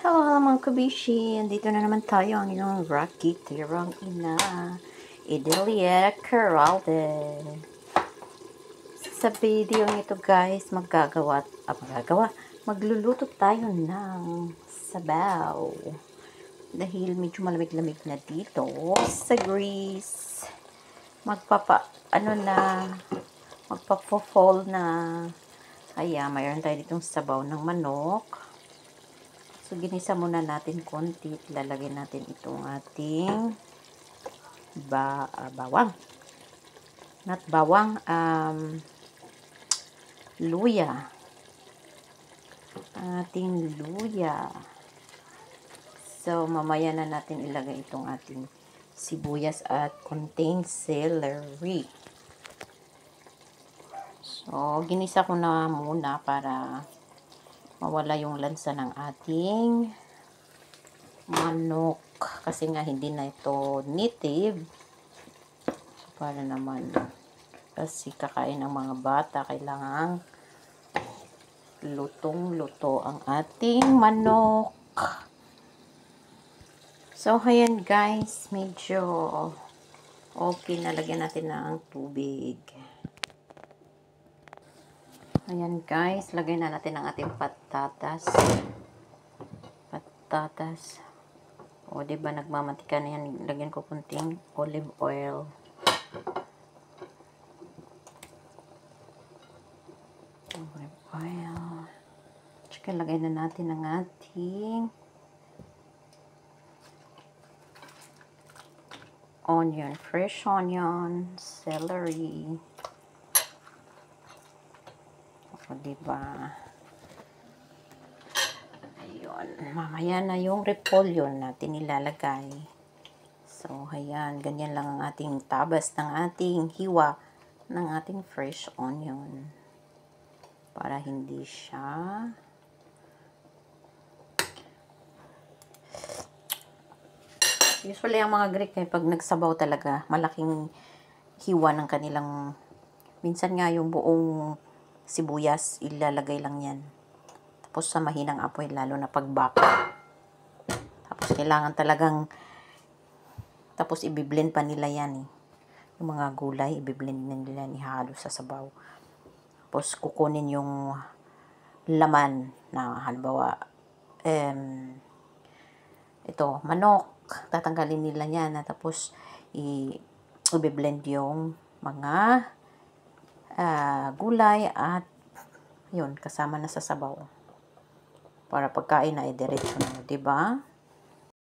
Hello mga kabishi! Dito na naman tayo ang inyong Rocky Tirang ina, Idalia Caralde. Sa video nito guys, magluluto tayo ng sabaw. Dahil medyo malamig-lamig na dito sa Greece. Magpa-fall na. Kaya mayroon tayo ditong sabaw ng manok. So, ginisa muna natin konti. Lalagay natin itong ating bawang. Not bawang, luya. Ating luya. So, mamaya na natin ilagay itong ating sibuyas at konting celery. So, ginisa ko na muna para mawala yung lansa ng ating manok. Kasi nga hindi na ito native. Para naman kasi kakain ng mga bata, kailangang lutong-luto ang ating manok. So, ayan guys, medyo okay na. Lagyan natin ng tubig. Ayan guys, lagay na natin ang ating patatas. O, diba nagmamantika na yan. Lagyan ko kunting olive oil. Olive oil. Tsaka lagay na natin ang ating onion, fresh onion, celery. O, diba? Ayun. Mamaya na yung repolyo natin ilalagay. So, ayan. Ganyan lang ang ating tabas ng ating hiwa ng ating fresh onion. Para hindi siya usually ang mga Greek pag nagsabaw talaga, malaking hiwa ng kanilang, minsan nga yung buong sibuyas, ilalagay lang yan. Tapos sa mahinang apoy, lalo na pagbaka. Tapos kailangan talagang, tapos ibiblend pa nila yan eh. Yung mga gulay, ibiblend nila yan, ihalo sa sabaw. Tapos kukunin yung laman na halimbawa, ito, manok. Tatanggalin nila yan. Tapos i-blend yung mga gulay at yun, kasama na sa sabaw. Para pagkain na diretso na, diba?